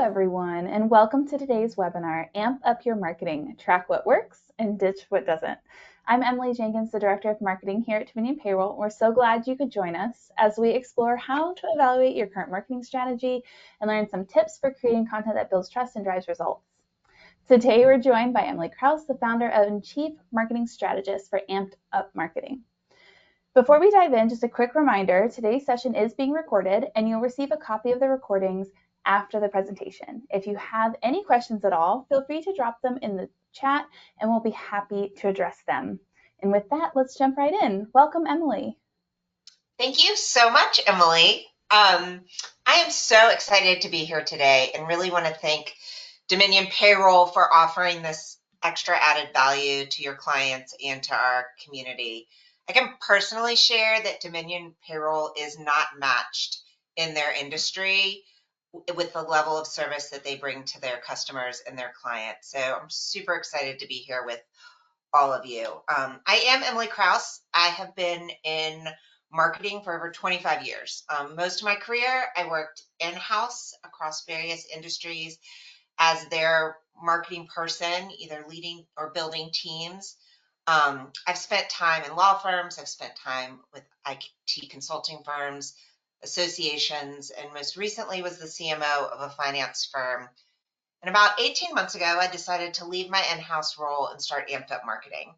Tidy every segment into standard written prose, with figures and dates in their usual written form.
everyone, and welcome to today's webinar, Amp Up Your Marketing, Track What Works and Ditch What Doesn't. I'm Emily Jenkins, the Director of Marketing here at Dominion Payroll. We're so glad you could join us as we explore how to evaluate your current marketing strategy and learn some tips for creating content that builds trust and drives results. Today, we're joined by Emily Krause, the founder and Chief Marketing Strategist for Amped Up Marketing. Before we dive in, just a quick reminder, today's session is being recorded and you'll receive a copy of the recordings after the presentation. If you have any questions at all, feel free to drop them in the chat and we'll be happy to address them. And with that, let's jump right in. Welcome, Emily. Thank you so much, Emily. I am so excited to be here today and really want to thank Dominion Payroll for offering this extra added value to your clients and to our community. I can personally share that Dominion Payroll is not matched in their industry with the level of service that they bring to their customers and their clients. So I'm super excited to be here with all of you. I am Emily Krause. I have been in marketing for over 25 years. Most of my career, I worked in-house across various industries as their marketing person, either leading or building teams. I've spent time in law firms. I've spent time with IT consulting firms, associations, and most recently was the CMO of a finance firm. And about 18 months ago, I decided to leave my in-house role and start Amped Up Marketing.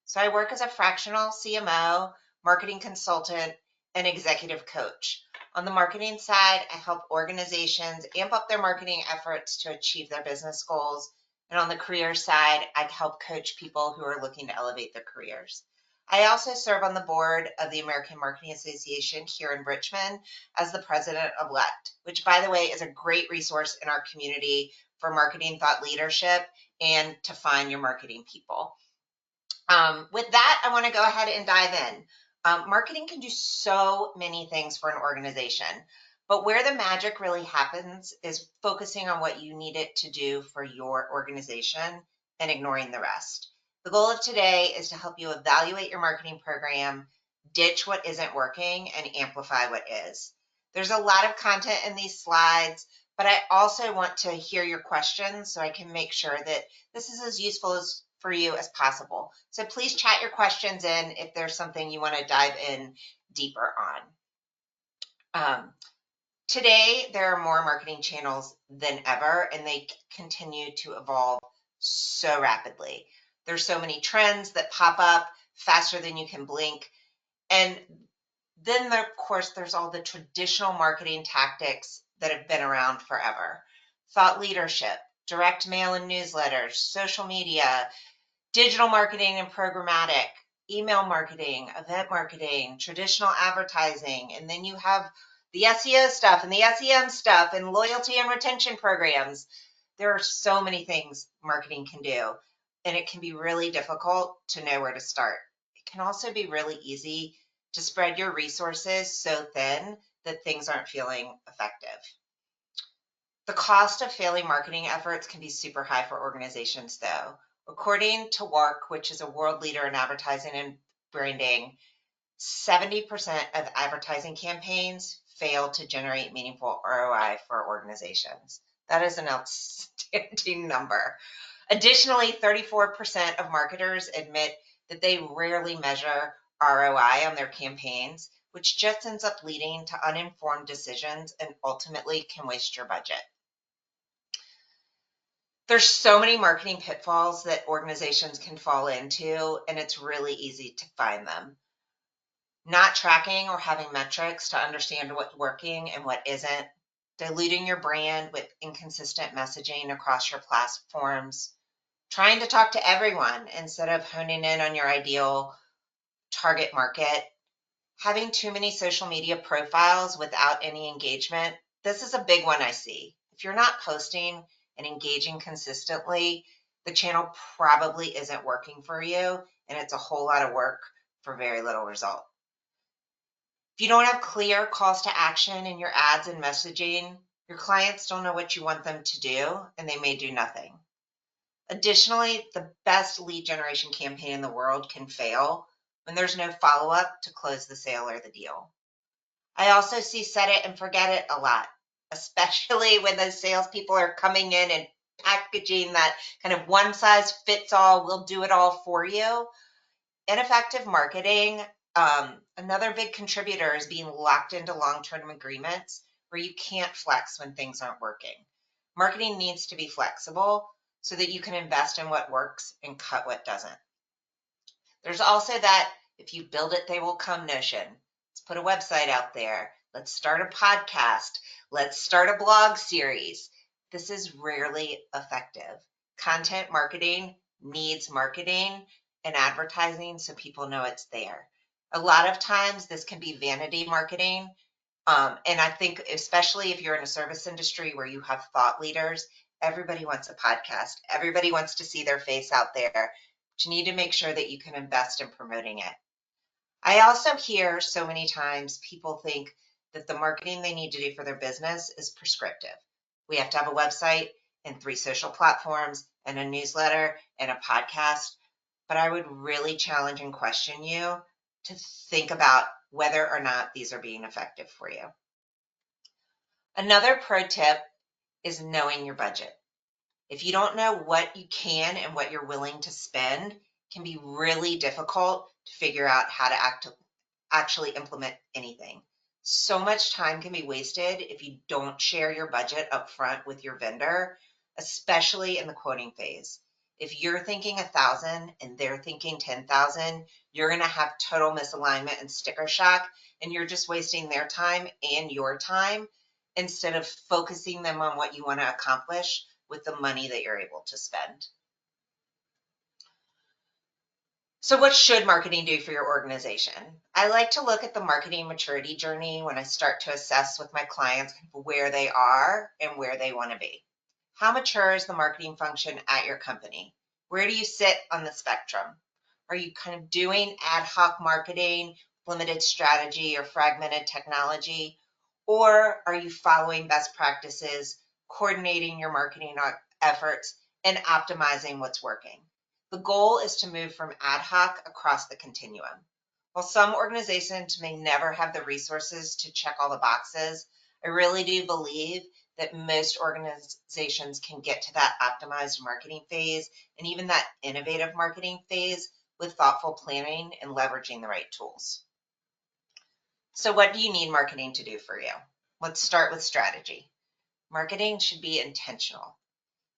So I work as a fractional CMO, marketing consultant, and executive coach. On the marketing side, I help organizations amp up their marketing efforts to achieve their business goals. And on the career side, I help coach people who are looking to elevate their careers. I also serve on the board of the American Marketing Association here in Richmond as the president-elect, which, by the way, is a great resource in our community for marketing thought leadership and to find your marketing people. With that, I want to go ahead and dive in. Marketing can do so many things for an organization, but where the magic really happens is focusing on what you need it to do for your organization and ignoring the rest. The goal of today is to help you evaluate your marketing program, ditch what isn't working, and amplify what is. There's a lot of content in these slides, but I also want to hear your questions so I can make sure that this is as useful for you as possible. So please chat your questions in if there's something you want to dive in deeper on. Today, there are more marketing channels than ever, and they continue to evolve so rapidly. There's so many trends that pop up faster than you can blink. And then, of course, there's all the traditional marketing tactics that have been around forever. Thought leadership, direct mail and newsletters, social media, digital marketing and programmatic, email marketing, event marketing, traditional advertising, and then you have the SEO stuff and the SEM stuff and loyalty and retention programs. There are so many things marketing can do, and it can be really difficult to know where to start. It can also be really easy to spread your resources so thin that things aren't feeling effective. The cost of failing marketing efforts can be super high for organizations, though. According to WARC, which is a world leader in advertising and branding, 70% of advertising campaigns fail to generate meaningful ROI for organizations. That is an outstanding number. Additionally, 34% of marketers admit that they rarely measure ROI on their campaigns, which just ends up leading to uninformed decisions and ultimately can waste your budget. There's so many marketing pitfalls that organizations can fall into, and it's really easy to find them. Not tracking or having metrics to understand what's working and what isn't, diluting your brand with inconsistent messaging across your platforms, trying to talk to everyone instead of honing in on your ideal target market, having too many social media profiles without any engagement. This is a big one I see. If you're not posting and engaging consistently, the channel probably isn't working for you, and it's a whole lot of work for very little result. If you don't have clear calls to action in your ads and messaging, your clients don't know what you want them to do, and they may do nothing. Additionally, the best lead generation campaign in the world can fail when there's no follow-up to close the sale or the deal. I also see set it and forget it a lot. especially when those salespeople are coming in and packaging that kind of one size fits all, we'll do it all for you. Ineffective marketing, another big contributor is being locked into long-term agreements where you can't flex when things aren't working. Marketing needs to be flexible so that you can invest in what works and cut what doesn't. There's also that if you build it, they will come notion. Let's put a website out there. Let's start a podcast. Let's start a blog series. This is rarely effective. Content marketing needs marketing and advertising so people know it's there. A lot of times this can be vanity marketing. And I think especially if you're in a service industry where you have thought leaders, everybody wants a podcast. Everybody wants to see their face out there. But you need to make sure that you can invest in promoting it. I also hear so many times people think that the marketing they need to do for their business is prescriptive. We have to have a website and 3 social platforms and a newsletter and a podcast. But I would really challenge and question you to think about whether or not these are being effective for you. Another pro tip is knowing your budget. If you don't know what you can and what you're willing to spend, it can be really difficult to figure out how to actually implement anything. So much time can be wasted if you don't share your budget up front with your vendor, especially in the quoting phase. If you're thinking 1,000 and they're thinking 10,000, you're going to have total misalignment and sticker shock, and you're just wasting their time and your time instead of focusing them on what you want to accomplish with the money that you're able to spend. So what should marketing do for your organization? I like to look at the marketing maturity journey when I start to assess with my clients where they are and where they want to be. How mature is the marketing function at your company? Where do you sit on the spectrum? Are you kind of doing ad hoc marketing, limited strategy, or fragmented technology? Or are you following best practices, coordinating your marketing efforts, and optimizing what's working? The goal is to move from ad hoc across the continuum. While some organizations may never have the resources to check all the boxes, I really do believe that most organizations can get to that optimized marketing phase and even that innovative marketing phase with thoughtful planning and leveraging the right tools. So what do you need marketing to do for you? Let's start with strategy. Marketing should be intentional.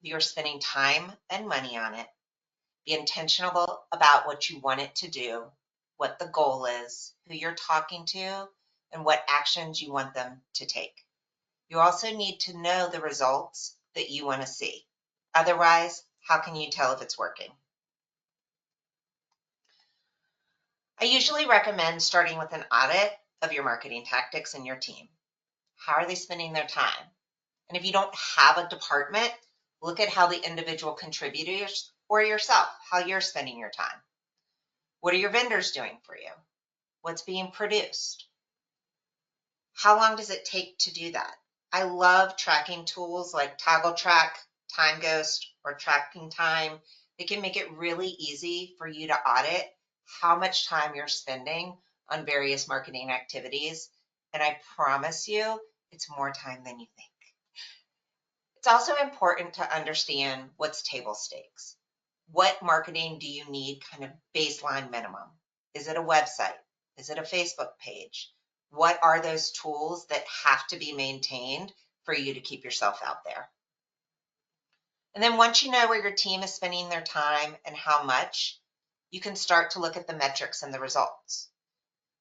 If you're spending time and money on it, be intentional about what you want it to do, what the goal is, who you're talking to, and what actions you want them to take. You also need to know the results that you want to see. Otherwise, how can you tell if it's working? I usually recommend starting with an audit of your marketing tactics and your team. How are they spending their time? And if you don't have a department, look at how the individual contributors or yourself, how you're spending your time. What are your vendors doing for you? What's being produced? How long does it take to do that? I love tracking tools like Toggle Track, Time Ghost, or Tracking Time. They can make it really easy for you to audit how much time you're spending on various marketing activities. And I promise you, it's more time than you think. It's also important to understand what's table stakes. What marketing do you need kind of baseline minimum? Is it a website? Is it a Facebook page? What are those tools that have to be maintained for you to keep yourself out there? And then once you know where your team is spending their time and how much, you can start to look at the metrics and the results.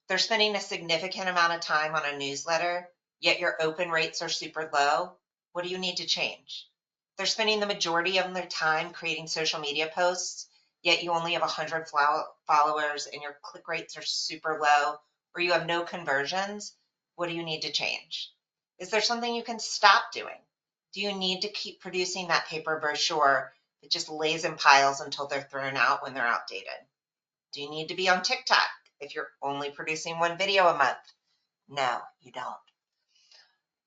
They're spending a significant amount of time on a newsletter, yet your open rates are super low. What do you need to change? They're spending the majority of their time creating social media posts, yet you only have 100 followers and your click rates are super low, or you have no conversions. What do you need to change? Is there something you can stop doing? Do you need to keep producing that paper brochure that just lays in piles until they're thrown out when they're outdated? Do you need to be on TikTok if you're only producing 1 video a month? No, you don't.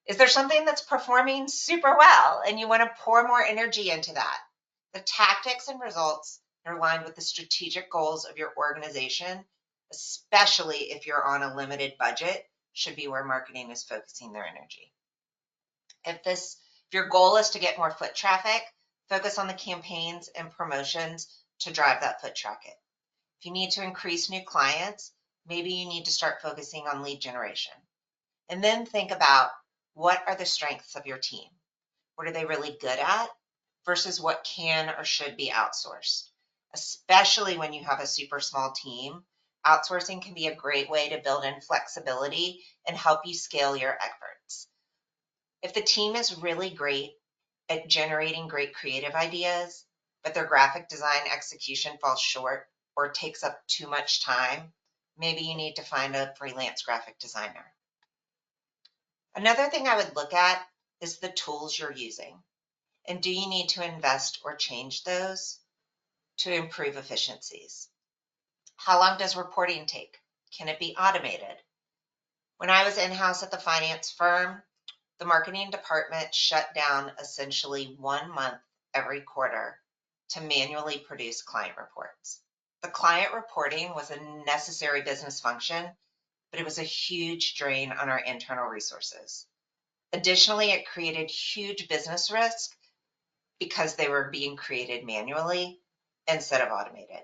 Is there something that's performing super well and you want to pour more energy into that? The tactics and results are aligned with the strategic goals of your organization, especially if you're on a limited budget, should be where marketing is focusing their energy. If your goal is to get more foot traffic, focus on the campaigns and promotions to drive that foot traffic. If you need to increase new clients, maybe you need to start focusing on lead generation. And then think about, what are the strengths of your team? What are they really good at versus what can or should be outsourced? Especially when you have a super small team, outsourcing can be a great way to build in flexibility and help you scale your efforts. If the team is really great at generating great creative ideas, but their graphic design execution falls short or takes up too much time, maybe you need to find a freelance graphic designer. Another thing I would look at is the tools you're using. And do you need to invest or change those to improve efficiencies? How long does reporting take? Can it be automated? When I was in-house at the finance firm, the marketing department shut down essentially 1 month every quarter to manually produce client reports. The client reporting was a necessary business function, but it was a huge drain on our internal resources. Additionally, it created huge business risk because they were being created manually instead of automated.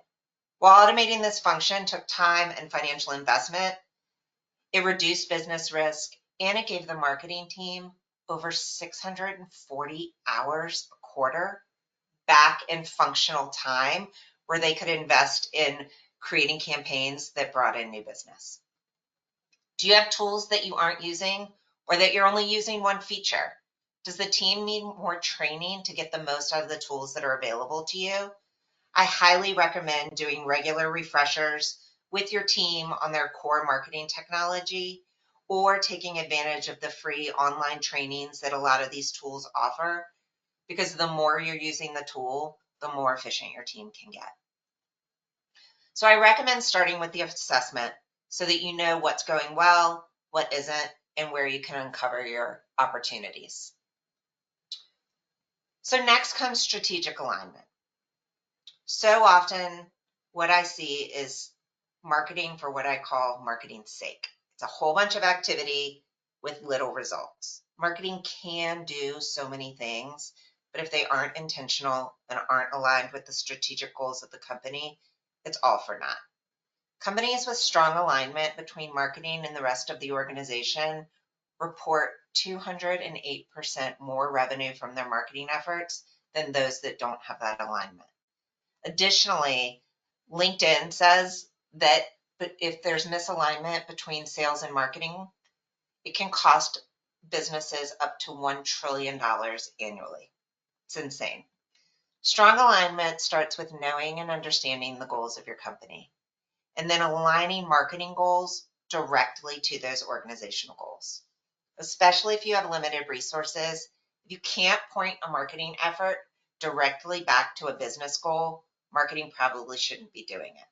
While automating this function took time and financial investment, it reduced business risk and it gave the marketing team over 640 hours a quarter back in functional time where they could invest in creating campaigns that brought in new business. Do you have tools that you aren't using or that you're only using one feature? Does the team need more training to get the most out of the tools that are available to you? I highly recommend doing regular refreshers with your team on their core marketing technology, or taking advantage of the free online trainings that a lot of these tools offer, because the more you're using the tool, the more efficient your team can get. So I recommend starting with the assessment so that you know what's going well, what isn't, and where you can uncover your opportunities. So next comes strategic alignment. So often what I see is marketing for what I call marketing's sake. It's a whole bunch of activity with little results. Marketing can do so many things, but if they aren't intentional and aren't aligned with the strategic goals of the company, it's all for naught. Companies with strong alignment between marketing and the rest of the organization report 208% more revenue from their marketing efforts than those that don't have that alignment. Additionally, LinkedIn says that if there's misalignment between sales and marketing, it can cost businesses up to $1 trillion annually. It's insane. Strong alignment starts with knowing and understanding the goals of your company, and then aligning marketing goals directly to those organizational goals. Especially if you have limited resources, if you can't point a marketing effort directly back to a business goal, marketing probably shouldn't be doing it.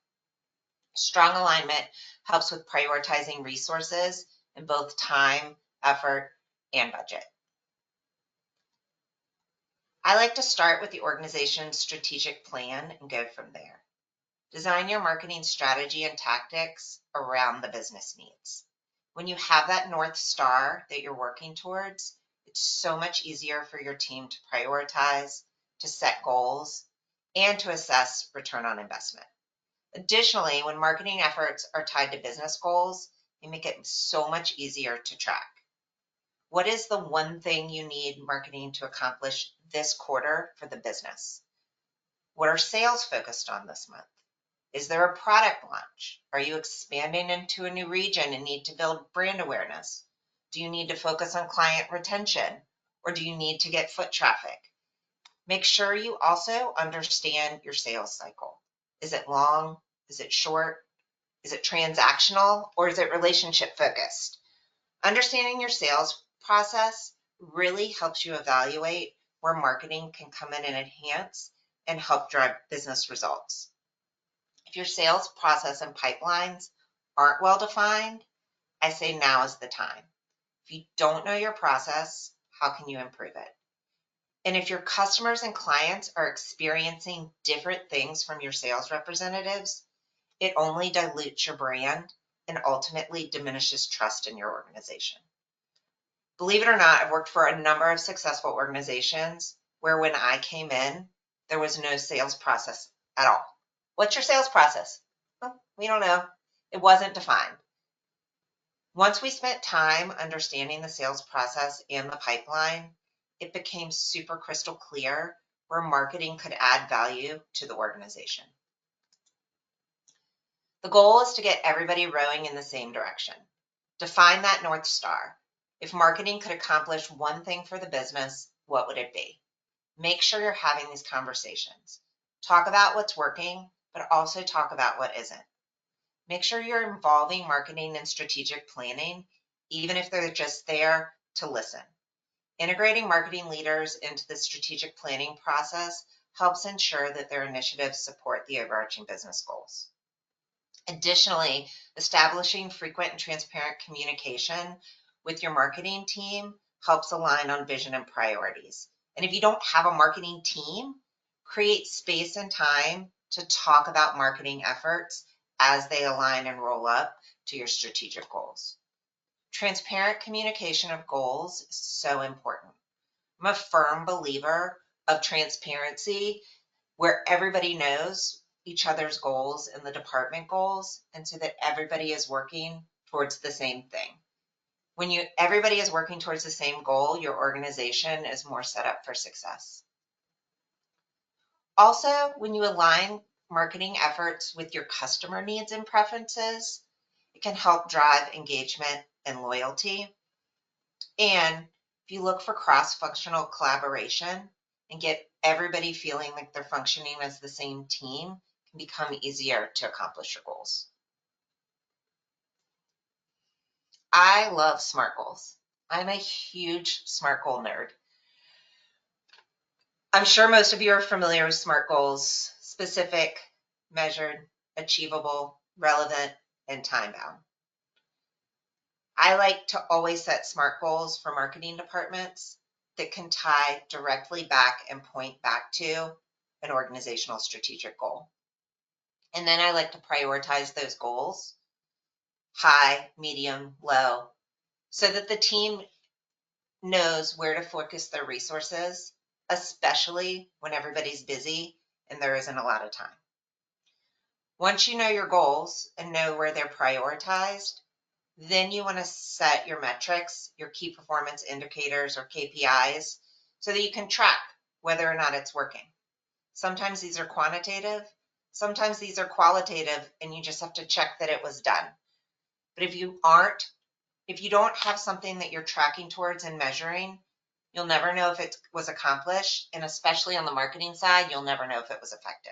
Strong alignment helps with prioritizing resources in both time, effort, and budget. I like to start with the organization's strategic plan and go from there. Design your marketing strategy and tactics around the business needs. When you have that North Star that you're working towards, it's so much easier for your team to prioritize, to set goals, and to assess return on investment. Additionally, when marketing efforts are tied to business goals, they make it so much easier to track. What is the one thing you need marketing to accomplish this quarter for the business? What are sales focused on this month? Is there a product launch? Are you expanding into a new region and need to build brand awareness? Do you need to focus on client retention, or do you need to get foot traffic? Make sure you also understand your sales cycle. Is it long? Is it short? Is it transactional, or is it relationship focused? Understanding your sales process really helps you evaluate where marketing can come in and enhance and help drive business results. If your sales process and pipelines aren't well defined, I say now is the time. If you don't know your process, how can you improve it? And if your customers and clients are experiencing different things from your sales representatives, it only dilutes your brand and ultimately diminishes trust in your organization. Believe it or not, I've worked for a number of successful organizations where when I came in, there was no sales process at all. What's your sales process? Well, we don't know. It wasn't defined. Once we spent time understanding the sales process and the pipeline, it became super crystal clear where marketing could add value to the organization. The goal is to get everybody rowing in the same direction. Define that North Star. If marketing could accomplish one thing for the business, what would it be? Make sure you're having these conversations. Talk about what's working, but also talk about what isn't. Make sure you're involving marketing and strategic planning, even if they're just there to listen. Integrating marketing leaders into the strategic planning process helps ensure that their initiatives support the overarching business goals. Additionally, establishing frequent and transparent communication with your marketing team helps align on vision and priorities. And if you don't have a marketing team, create space and time to talk about marketing efforts as they align and roll up to your strategic goals. Transparent communication of goals is so important. I'm a firm believer of transparency where everybody knows each other's goals and the department goals, and so that everybody is working towards the same thing. When everybody is working towards the same goal, your organization is more set up for success. Also, when you align marketing efforts with your customer needs and preferences, it can help drive engagement and loyalty. And if you look for cross-functional collaboration and get everybody feeling like they're functioning as the same team, it can become easier to accomplish your goals. I love SMART goals. I'm a huge SMART goal nerd. I'm sure most of you are familiar with SMART goals: specific, measured, achievable, relevant, and time-bound. I like to always set SMART goals for marketing departments that can tie directly back and point back to an organizational strategic goal. And then I like to prioritize those goals, high, medium, low, so that the team knows where to focus their resources, especially when everybody's busy and there isn't a lot of time. Once you know your goals and know where they're prioritized, then you want to set your metrics, your key performance indicators or KPIs, so that you can track whether or not it's working. Sometimes these are quantitative, sometimes these are qualitative, and you just have to check that it was done. But if you don't have something that you're tracking towards and measuring, you'll never know if it was accomplished, and especially on the marketing side, you'll never know if it was effective.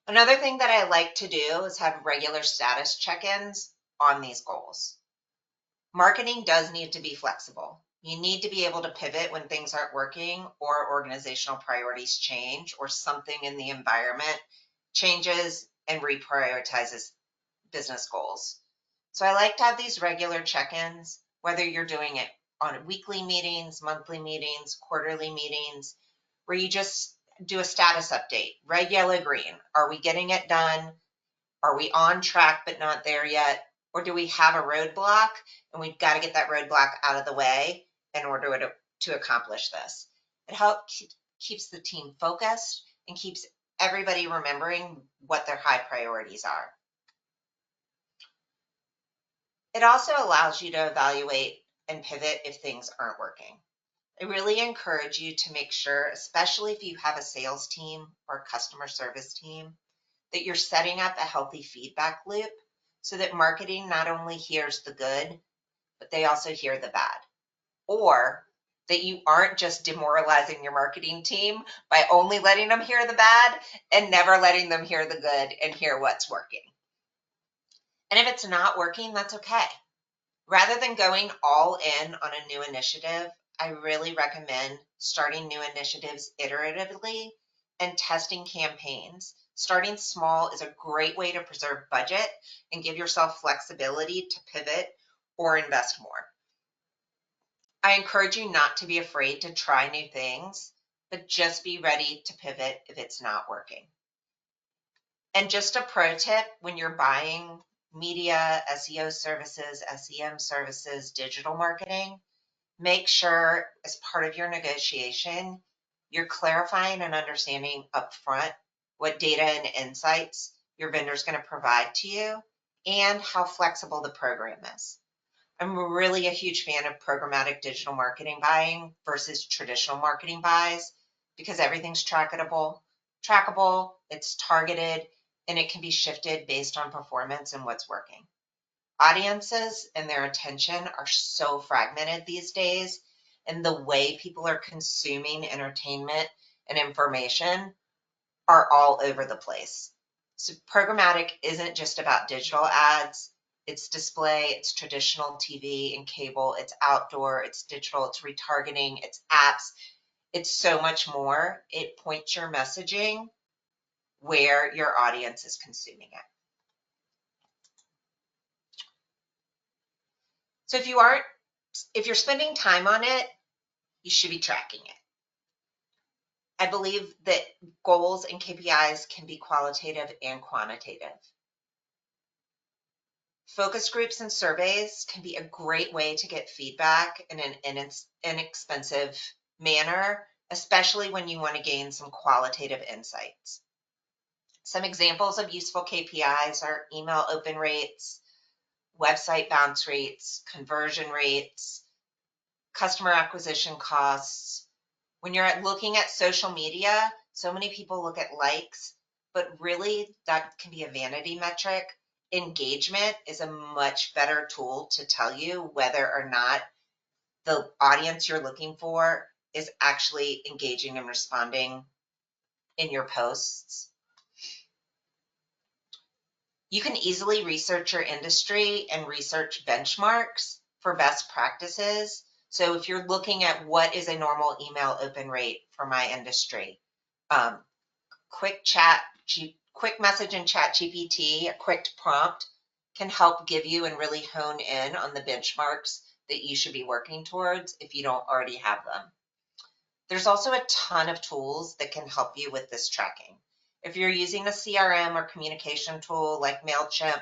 Another thing that I like to do is have regular status check-ins on these goals. Marketing does need to be flexible. You need to be able to pivot when things aren't working or organizational priorities change or something in the environment changes and reprioritizes business goals. So I like to have these regular check-ins, whether you're doing it on weekly meetings, monthly meetings, quarterly meetings, where you just do a status update, red, yellow, green. Are we getting it done? Are we on track but not there yet? Or do we have a roadblock and we've got to get that roadblock out of the way in order to accomplish this? It helps keeps the team focused and keeps everybody remembering what their high priorities are. It also allows you to evaluate and pivot if things aren't working. I really encourage you to make sure, especially if you have a sales team or a customer service team, that you're setting up a healthy feedback loop so that marketing not only hears the good, but they also hear the bad. Or that you aren't just demoralizing your marketing team by only letting them hear the bad and never letting them hear the good and hear what's working. And if it's not working, that's okay. Rather than going all in on a new initiative, I really recommend starting new initiatives iteratively and testing campaigns. Starting small is a great way to preserve budget and give yourself flexibility to pivot or invest more. I encourage you not to be afraid to try new things, but just be ready to pivot if it's not working. And just a pro tip, when you're buying media, SEO services, SEM services, digital marketing, make sure as part of your negotiation, you're clarifying and understanding upfront what data and insights your vendor is going to provide to you and how flexible the program is. I'm really a huge fan of programmatic digital marketing buying versus traditional marketing buys because everything's trackable, it's targeted, and it can be shifted based on performance and what's working. Audiences and their attention are so fragmented these days, and the way people are consuming entertainment and information are all over the place. So programmatic isn't just about digital ads. It's display, it's traditional TV and cable, it's outdoor, it's digital, it's retargeting, it's apps. It's so much more. It points your messaging where your audience is consuming it. So if you're spending time on it, you should be tracking it. I believe that goals and KPIs can be qualitative and quantitative. Focus groups and surveys can be a great way to get feedback in an inexpensive manner, especially when you want to gain some qualitative insights. Some examples of useful KPIs are email open rates, website bounce rates, conversion rates, customer acquisition costs. When you're looking at social media, so many people look at likes, but really that can be a vanity metric. Engagement is a much better tool to tell you whether or not the audience you're looking for is actually engaging and responding in your posts. You can easily research your industry and research benchmarks for best practices. So if you're looking at what is a normal email open rate for my industry, quick message in ChatGPT, a quick prompt can help give you and really hone in on the benchmarks that you should be working towards if you don't already have them. There's also a ton of tools that can help you with this tracking. If you're using a CRM or communication tool like MailChimp,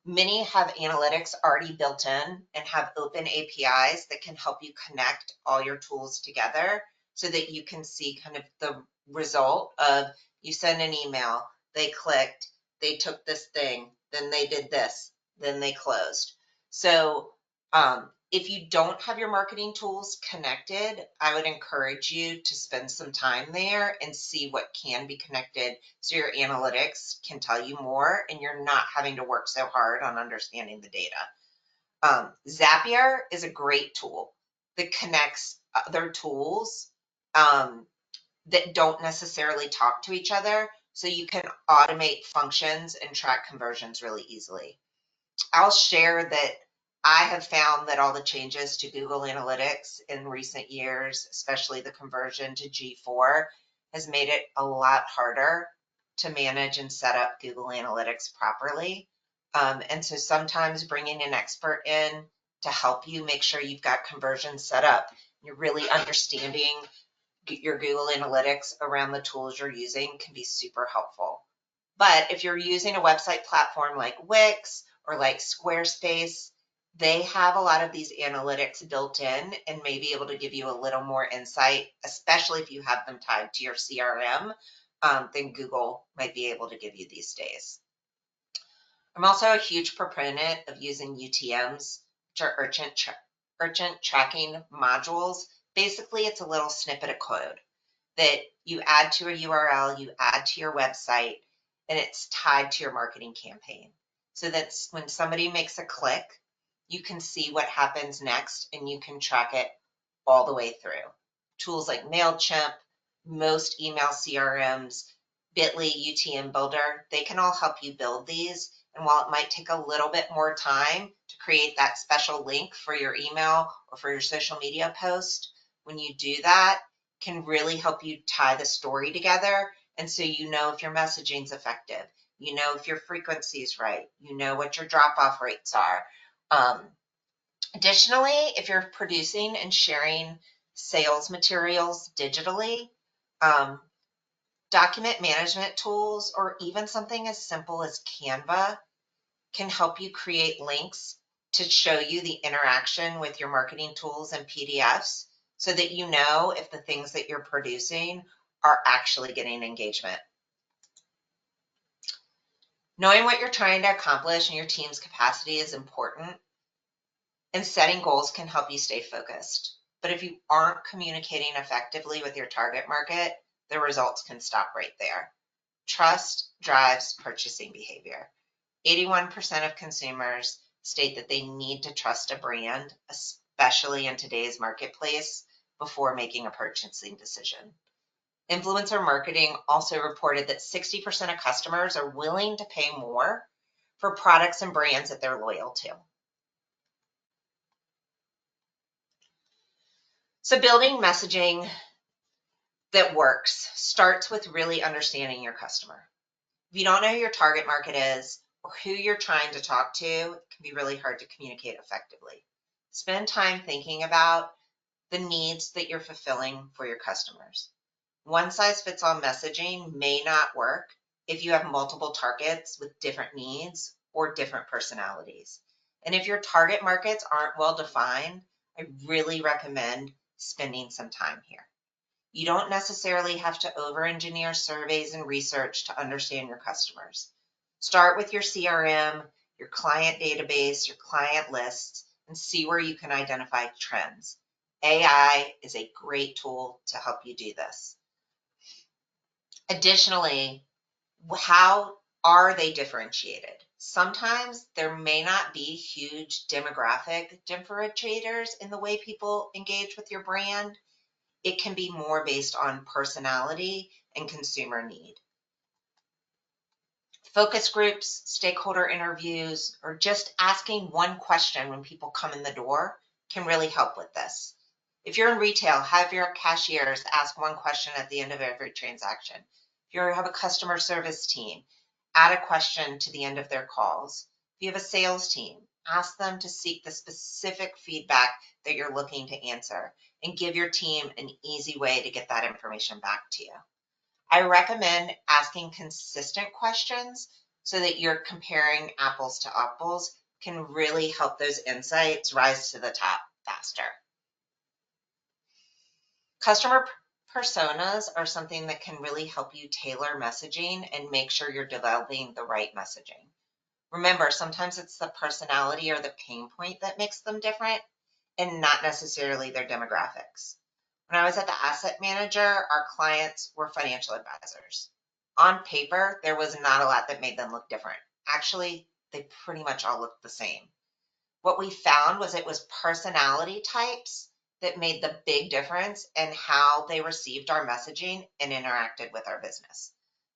many have analytics already built in and have open APIs that can help you connect all your tools together so that you can see kind of the result of you send an email, they clicked, they took this thing, then they did this, then they closed. So if you don't have your marketing tools connected, I would encourage you to spend some time there and see what can be connected so your analytics can tell you more and you're not having to work so hard on understanding the data. Zapier is a great tool that connects other tools that don't necessarily talk to each other, so you can automate functions and track conversions really easily. I'll share that I have found that all the changes to Google Analytics in recent years, especially the conversion to G4, has made it a lot harder to manage and set up Google Analytics properly. And so sometimes bringing an expert in to help you make sure you've got conversions set up, you're really understanding your Google Analytics around the tools you're using can be super helpful. But if you're using a website platform like Wix or like Squarespace, they have a lot of these analytics built in and may be able to give you a little more insight, especially if you have them tied to your CRM, than Google might be able to give you these days. I'm also a huge proponent of using UTMs, which are urgent tracking modules. Basically, it's a little snippet of code that you add to a URL, you add to your website, and it's tied to your marketing campaign. So that when somebody makes a click, you can see what happens next and you can track it all the way through. Tools like MailChimp, most email CRMs, Bitly, UTM Builder, they can all help you build these. And while it might take a little bit more time to create that special link for your email or for your social media post, when you do that, can really help you tie the story together. And so you know if your messaging is effective, you know if your frequency is right, you know what your drop-off rates are. Additionally, if you're producing and sharing sales materials digitally, document management tools, or even something as simple as Canva can help you create links to show you the interaction with your marketing tools and PDFs so that you know if the things that you're producing are actually getting engagement. Knowing what you're trying to accomplish and your team's capacity is important, and setting goals can help you stay focused. But if you aren't communicating effectively with your target market, the results can stop right there. Trust drives purchasing behavior. 81% of consumers state that they need to trust a brand, especially in today's marketplace, before making a purchasing decision. Influencer marketing also reported that 60% of customers are willing to pay more for products and brands that they're loyal to. So building messaging that works starts with really understanding your customer. If you don't know who your target market is or who you're trying to talk to, it can be really hard to communicate effectively. Spend time thinking about the needs that you're fulfilling for your customers. One size fits all messaging may not work if you have multiple targets with different needs or different personalities. And if your target markets aren't well defined, I really recommend spending some time here. You don't necessarily have to over-engineer surveys and research to understand your customers. Start with your CRM, your client database, your client lists, and see where you can identify trends. AI is a great tool to help you do this. Additionally, how are they differentiated? Sometimes there may not be huge demographic differentiators in the way people engage with your brand. It can be more based on personality and consumer need. Focus groups, stakeholder interviews, or just asking one question when people come in the door can really help with this. If you're in retail, have your cashiers ask one question at the end of every transaction. If you have a customer service team, add a question to the end of their calls. If you have a sales team, ask them to seek the specific feedback that you're looking to answer and give your team an easy way to get that information back to you. I recommend asking consistent questions so that you're comparing apples to apples can really help those insights rise to the top faster. Customer personas are something that can really help you tailor messaging and make sure you're developing the right messaging. Remember, sometimes it's the personality or the pain point that makes them different and not necessarily their demographics. When I was at the asset manager, our clients were financial advisors. On paper, there was not a lot that made them look different. Actually, they pretty much all looked the same. What we found was it was personality types that made the big difference in how they received our messaging and interacted with our business.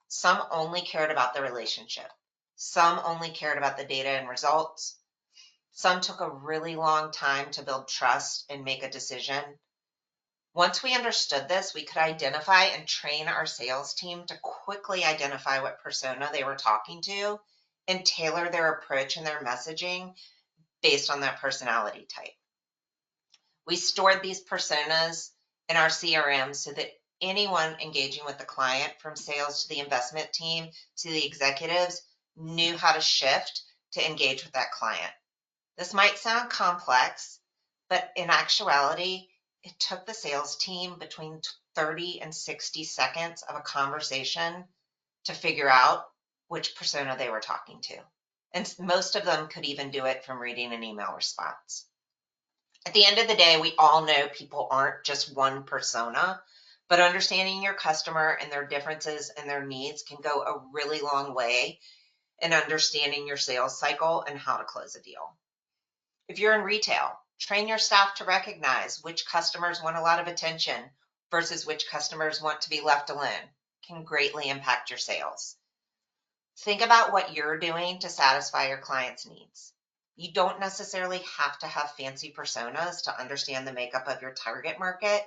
Some only cared about the relationship. Some only cared about the data and results. Some took a really long time to build trust and make a decision. Once we understood this, we could identify and train our sales team to quickly identify what persona they were talking to and tailor their approach and their messaging based on that personality type. We stored these personas in our CRM so that anyone engaging with the client, from sales to the investment team to the executives, knew how to shift to engage with that client. This might sound complex, but in actuality, it took the sales team between 30 and 60 seconds of a conversation to figure out which persona they were talking to. And most of them could even do it from reading an email response. At the end of the day, we all know people aren't just one persona, but understanding your customer and their differences and their needs can go a really long way in understanding your sales cycle and how to close a deal. If you're in retail, train your staff to recognize which customers want a lot of attention versus which customers want to be left alone. It can greatly impact your sales. Think about what you're doing to satisfy your clients' needs. You don't necessarily have to have fancy personas to understand the makeup of your target market.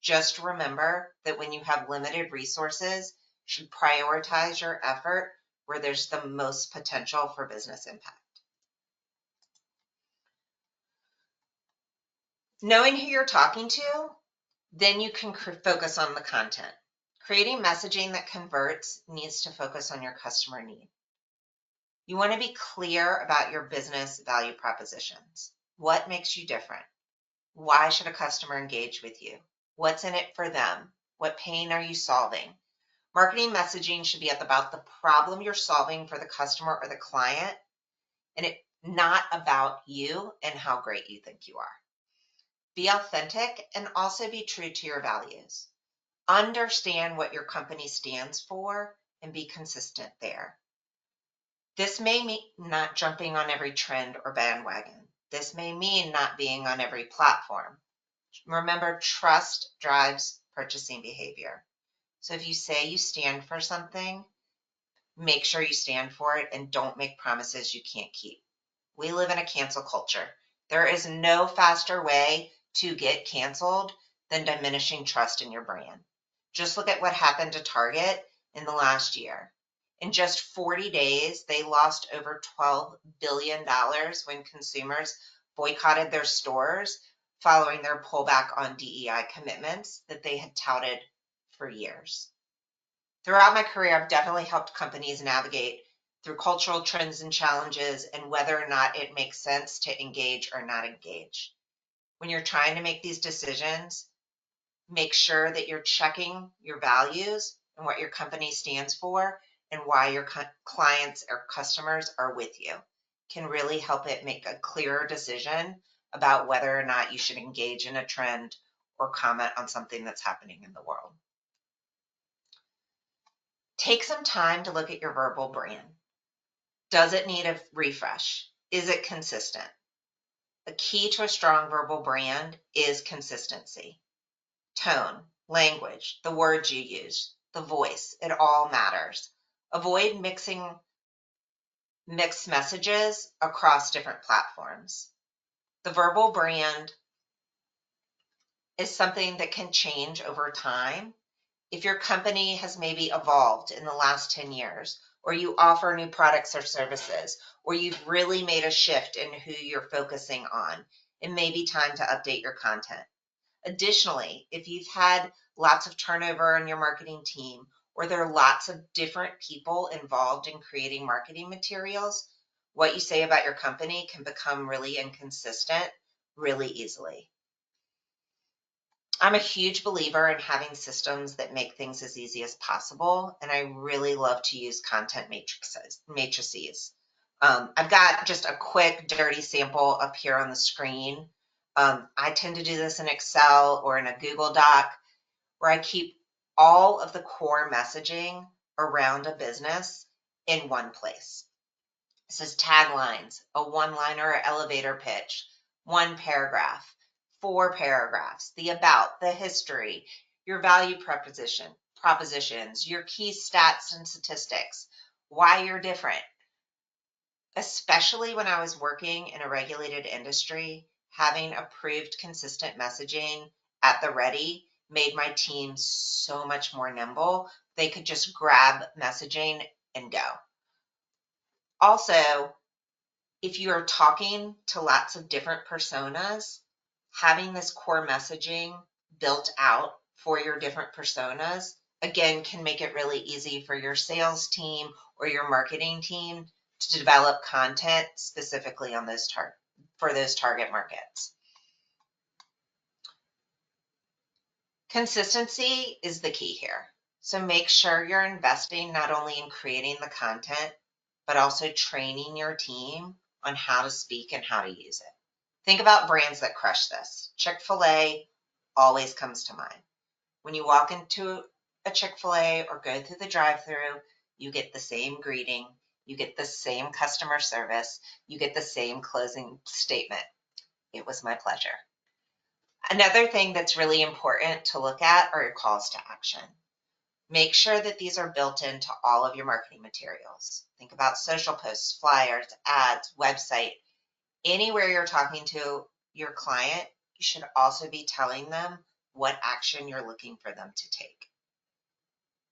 Just remember that when you have limited resources, you should prioritize your effort where there's the most potential for business impact. Knowing who you're talking to, then you can focus on the content. Creating messaging that converts needs to focus on your customer need. You want to be clear about your business value propositions. What makes you different? Why should a customer engage with you? What's in it for them? What pain are you solving? Marketing messaging should be about the problem you're solving for the customer or the client, and it not about you and how great you think you are. Be authentic and also be true to your values. Understand what your company stands for and be consistent there. This may mean not jumping on every trend or bandwagon. This may mean not being on every platform. Remember, trust drives purchasing behavior. So if you say you stand for something, make sure you stand for it and don't make promises you can't keep. We live in a cancel culture. There is no faster way to get canceled than diminishing trust in your brand. Just look at what happened to Target in the last year. In just 40 days, they lost over $12 billion when consumers boycotted their stores following their pullback on DEI commitments that they had touted for years. Throughout my career, I've definitely helped companies navigate through cultural trends and challenges and whether or not it makes sense to engage or not engage. When you're trying to make these decisions, make sure that you're checking your values and what your company stands for and why your clients or customers are with you. Can really help it make a clearer decision about whether or not you should engage in a trend or comment on something that's happening in the world. Take some time to look at your verbal brand. Does it need a refresh? Is it consistent? The key to a strong verbal brand is consistency. Tone, language, the words you use, the voice, it all matters. Avoid mixing mixed messages across different platforms. The verbal brand is something that can change over time. If your company has maybe evolved in the last 10 years, or you offer new products or services, or you've really made a shift in who you're focusing on, it may be time to update your content. Additionally, if you've had lots of turnover in your marketing team, or there are lots of different people involved in creating marketing materials, what you say about your company can become really inconsistent really easily. I'm a huge believer in having systems that make things as easy as possible, and I really love to use content matrices. I've got just a quick, dirty sample up here on the screen. I tend to do this in Excel or in a Google Doc where I keep all of the core messaging around a business in one place. This is taglines, a one-liner or elevator pitch, one paragraph, 4 paragraphs, the about, the history, your value propositions, your key stats and statistics, why you're different. Especially when I was working in a regulated industry, having approved consistent messaging at the ready made my team so much more nimble. They could just grab messaging and go. Also, if you are talking to lots of different personas, having this core messaging built out for your different personas, again, can make it really easy for your sales team or your marketing team to develop content specifically on those for those target markets. Consistency is the key here. So make sure you're investing not only in creating the content, but also training your team on how to speak and how to use it. Think about brands that crush this. Chick-fil-A always comes to mind. When you walk into a Chick-fil-A or go through the drive-thru, you get the same greeting, you get the same customer service, you get the same closing statement. It was my pleasure. Another thing that's really important to look at are your calls to action. Make sure that these are built into all of your marketing materials. Think about social posts, flyers, ads, website. Anywhere you're talking to your client, you should also be telling them what action you're looking for them to take.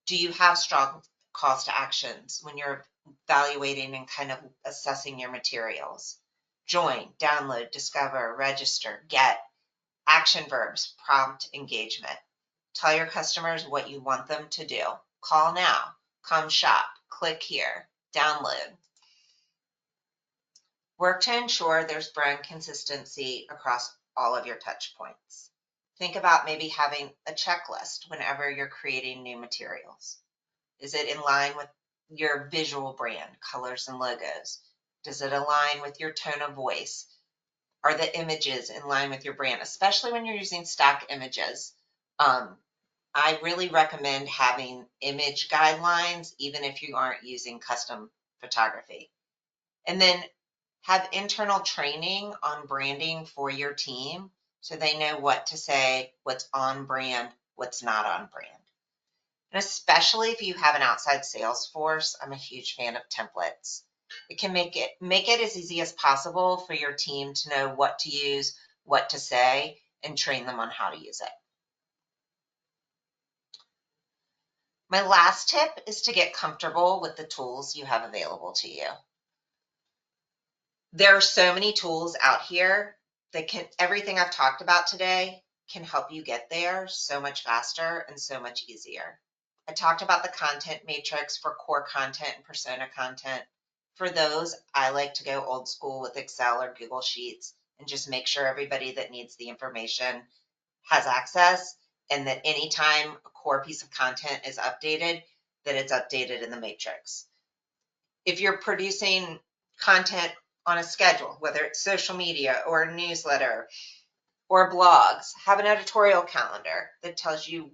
Do you have strong calls to actions when you're evaluating and kind of assessing your materials? Join, download, discover, register, get, action verbs, prompt engagement. Tell your customers what you want them to do. Call now, come shop, click here, download. Work to ensure there's brand consistency across all of your touch points. Think about maybe having a checklist whenever you're creating new materials. Is it in line with your visual brand, colors and logos? Does it align with your tone of voice? Are the images in line with your brand, especially when you're using stock images? I really recommend having image guidelines, even if you aren't using custom photography. And then have internal training on branding for your team so they know what to say, what's on brand, what's not on brand. And especially if you have an outside sales force, I'm a huge fan of templates. It can make it as easy as possible for your team to know what to use, what to say, and train them on how to use it. My last tip is to get comfortable with the tools you have available to you. There are so many tools out here that everything I've talked about today can help you get there so much faster and so much easier. I talked about the content matrix for core content and persona content. For those, I like to go old school with Excel or Google Sheets and just make sure everybody that needs the information has access, and that anytime a core piece of content is updated, that it's updated in the matrix. If you're producing content on a schedule, whether it's social media or a newsletter or blogs, have an editorial calendar that tells you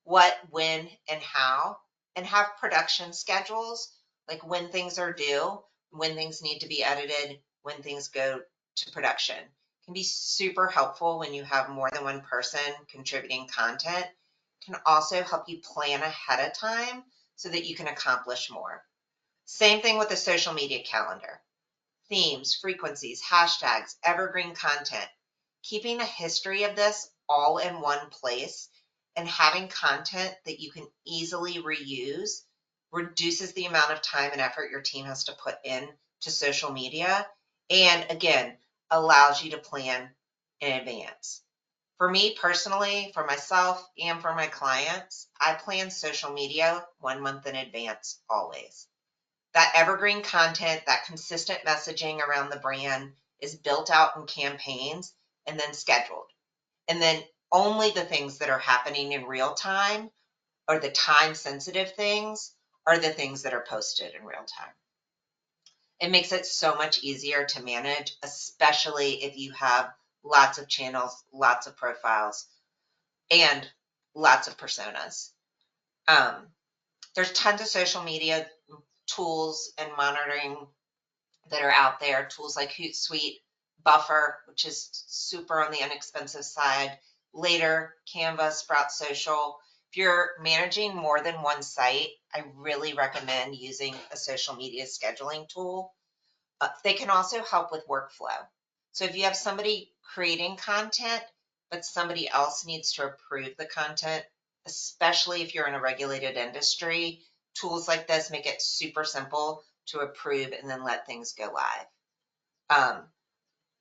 what, when, and how, and have production schedules, like when things are due, when things need to be edited, when things go to production. It can be super helpful when you have more than one person contributing content. It can also help you plan ahead of time so that you can accomplish more. Same thing with the social media calendar. Themes, frequencies, hashtags, evergreen content. Keeping a history of this all in one place and having content that you can easily reuse reduces the amount of time and effort your team has to put in to social media, and again, allows you to plan in advance. For me personally, for myself and for my clients, I plan social media 1 month in advance always. That evergreen content, that consistent messaging around the brand is built out in campaigns and then scheduled. And then only the things that are happening in real time or the time sensitive things are the things that are posted in real time. It makes it so much easier to manage, especially if you have lots of channels, lots of profiles, and lots of personas. There's tons of social media tools and monitoring that are out there, tools like Hootsuite, Buffer, which is super on the inexpensive side, Later, Canva, Sprout Social. If you're managing more than one site, I really recommend using a social media scheduling tool. They can also help with workflow. So if you have somebody creating content, but somebody else needs to approve the content, especially if you're in a regulated industry, tools like this make it super simple to approve and then let things go live.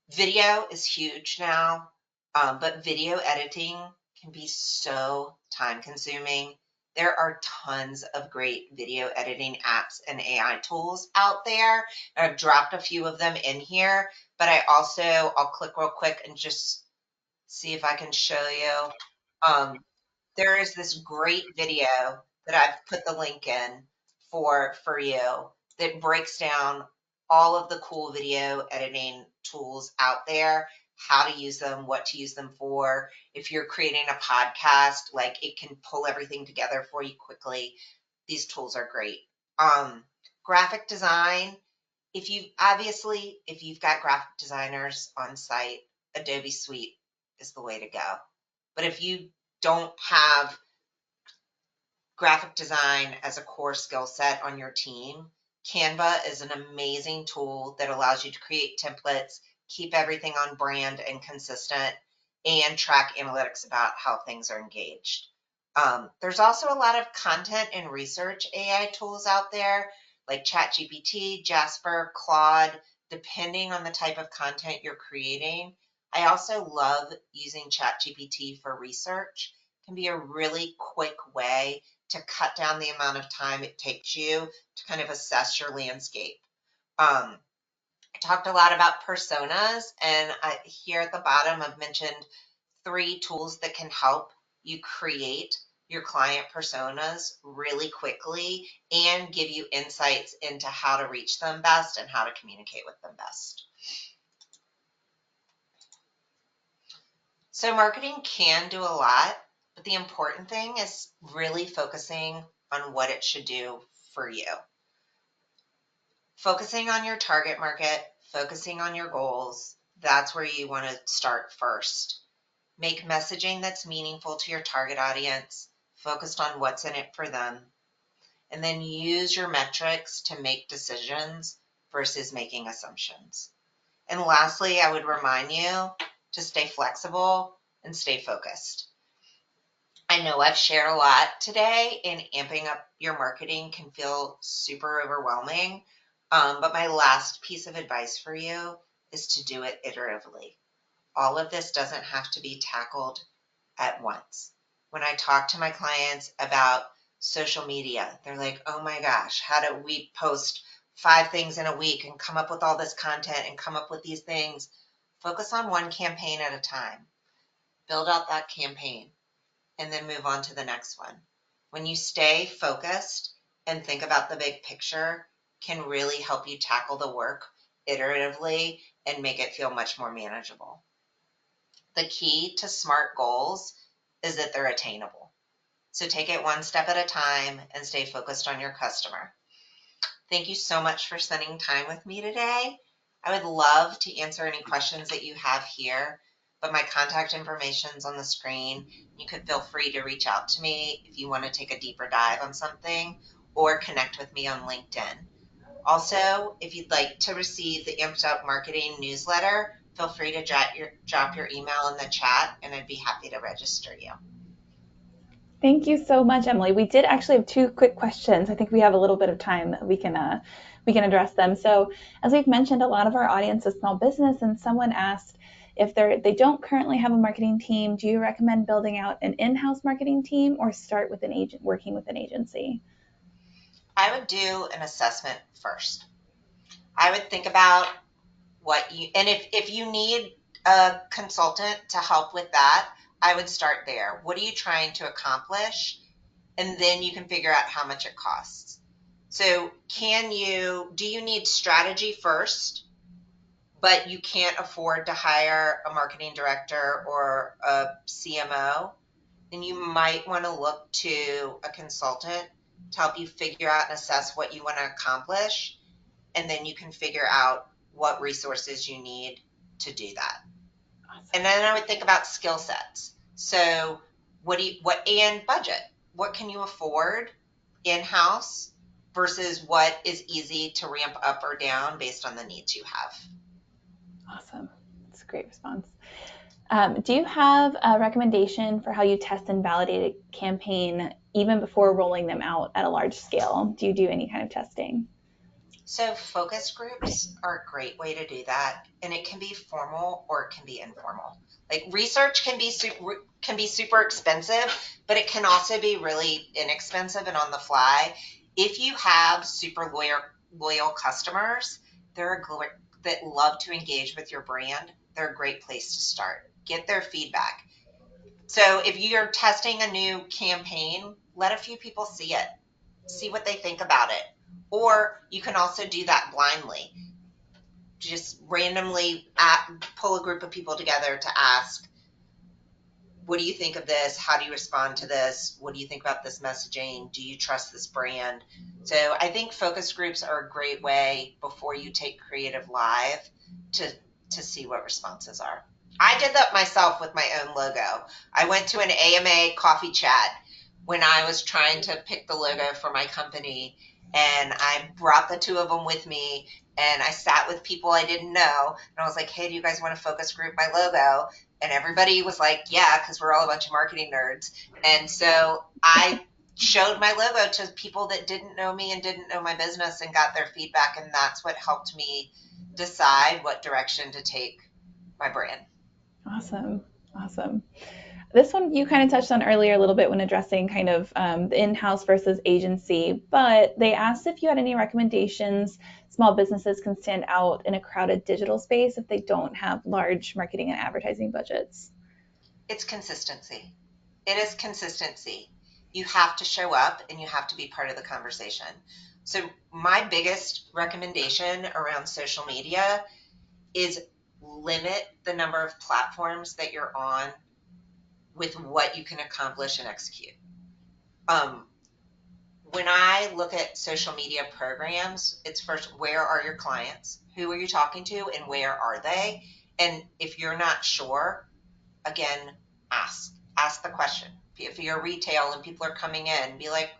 Video is huge now, but video editing can be so time consuming. There are tons of great video editing apps and AI tools out there. I've dropped a few of them in here, but I'll click real quick and just see if I can show you. There is this great video that I've put the link in for you that breaks down all of the cool video editing tools out there, how to use them, what to use them for. If you're creating a podcast, like it can pull everything together for you quickly. These tools are great. Graphic design. If you've got graphic designers on site, Adobe Suite is the way to go. But if you don't have graphic design as a core skill set on your team, Canva is an amazing tool that allows you to create templates, keep everything on brand and consistent, and track analytics about how things are engaged. There's also a lot of content and research AI tools out there like ChatGPT, Jasper, Claude, depending on the type of content you're creating. I also love using ChatGPT for research. It can be a really quick way to cut down the amount of time it takes you to kind of assess your landscape. talked a lot about personas, and here at the bottom I've mentioned 3 tools that can help you create your client personas really quickly and give you insights into how to reach them best and how to communicate with them best. So marketing can do a lot, but the important thing is really focusing on what it should do for you. Focusing on your target market, focusing on your goals, that's where you want to start first. Make messaging that's meaningful to your target audience, focused on what's in it for them, and then use your metrics to make decisions versus making assumptions. And lastly, I would remind you to stay flexible and stay focused. I know I've shared a lot today, and amping up your marketing can feel super overwhelming. But my last piece of advice for you is to do it iteratively. All of this doesn't have to be tackled at once. When I talk to my clients about social media, they're like, oh my gosh, how do we post 5 things in a week and come up with all this content and come up with these things? Focus on one campaign at a time. Build out that campaign and then move on to the next one. When you stay focused and think about the big picture, can really help you tackle the work iteratively and make it feel much more manageable. The key to SMART goals is that they're attainable. So take it one step at a time and stay focused on your customer. Thank you so much for spending time with me today. I would love to answer any questions that you have here, but my contact information is on the screen. You could feel free to reach out to me if you want to take a deeper dive on something or connect with me on LinkedIn. Also, if you'd like to receive the Amped Up Marketing newsletter, feel free to drop your email in the chat and I'd be happy to register you. Thank you so much, Emily. We did actually have 2 quick questions. I think we have a little bit of time that we can address them. So, as we've mentioned, a lot of our audience is small business, and someone asked if they don't currently have a marketing team. Do you recommend building out an in-house marketing team or start with an agent working with an agency? I would do an assessment first. I would think about what you, and if you need a consultant to help with that, I would start there. What are you trying to accomplish? And then you can figure out how much it costs. So do you need strategy first, but you can't afford to hire a marketing director or a CMO? Then you might want to look to a consultant to help you figure out and assess what you want to accomplish. And then you can figure out what resources you need to do that. Awesome. And then I would think about skill sets. So and budget. What can you afford in-house versus what is easy to ramp up or down based on the needs you have? Awesome. That's a great response. Do you have a recommendation for how you test and validate a campaign even before rolling them out at a large scale? Do you do any kind of testing? So focus groups are a great way to do that, and it can be formal or it can be informal. Like research can be super expensive, but it can also be really inexpensive and on the fly. If you have super loyal customers, that love to engage with your brand, they're a great place to start. Get their feedback. So if you're testing a new campaign, let a few people see it. See what they think about it. Or you can also do that blindly. Just randomly pull a group of people together to ask, what do you think of this? How do you respond to this? What do you think about this messaging? Do you trust this brand? So I think focus groups are a great way before you take creative live to see what responses are. I did that myself with my own logo. I went to an AMA coffee chat when I was trying to pick the logo for my company, and I brought the 2 of them with me, and I sat with people I didn't know, and I was like, hey, do you guys want to focus group my logo? And everybody was like, yeah, because we're all a bunch of marketing nerds. And so I showed my logo to people that didn't know me and didn't know my business and got their feedback, and that's what helped me decide what direction to take my brand. Awesome. Awesome. This one you kind of touched on earlier a little bit when addressing kind of the in-house versus agency, but they asked if you had any recommendations small businesses can stand out in a crowded digital space if they don't have large marketing and advertising budgets. It's consistency. It is consistency. You have to show up and you have to be part of the conversation. So my biggest recommendation around social media is limit the number of platforms that you're on with what you can accomplish and execute. Um, when I look at social media programs, it's first, where are your clients? Who are you talking to and where are they? And if you're not sure, again, ask the question. If you're retail and people are coming in, be like,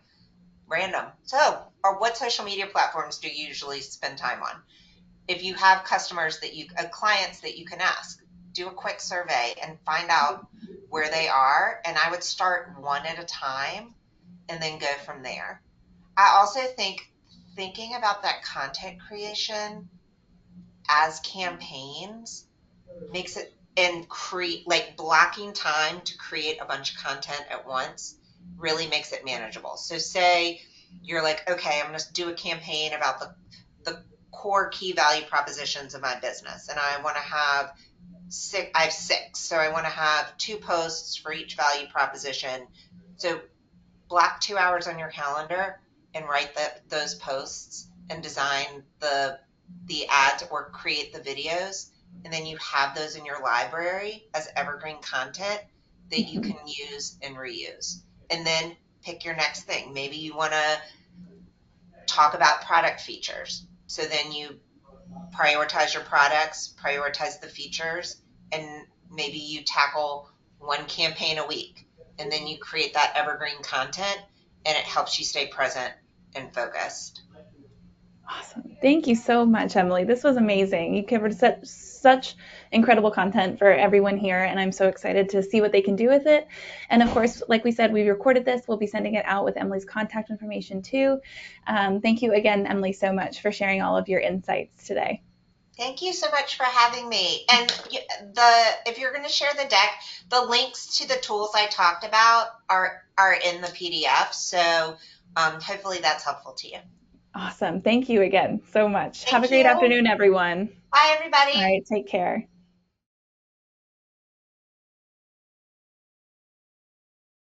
random. So, or what social media platforms do you usually spend time on? If you have customers that clients that you can ask, do a quick survey and find out where they are. And I would start one at a time and then go from there. I also think thinking about that content creation as campaigns makes it, and create, like, blocking time to create a bunch of content at once really makes it manageable. So say you're like, okay, I'm going to do a campaign about the core key value propositions of my business. And I want to have I have six. So I want to have 2 posts for each value proposition. So block 2 hours on your calendar and write those posts and design the ads or create the videos, and then you have those in your library as evergreen content that you Mhm. can use and reuse. And then pick your next thing. Maybe you want to talk about product features. So then you prioritize your products, prioritize the features, and maybe you tackle one campaign a week. And then you create that evergreen content and it helps you stay present and focused. Awesome. Thank you so much, Emily. This was amazing. You covered such incredible content for everyone here, and I'm so excited to see what they can do with it. And of course, like we said, we recorded this. We'll be sending it out with Emily's contact information too. Thank you again, Emily, so much for sharing all of your insights today. Thank you so much for having me. And if you're going to share the deck, the links to the tools I talked about are in the PDF. So hopefully that's helpful to you. Awesome. Thank you again so much. Have a Thank great you. afternoon, everyone. Bye, All everybody. right, take care.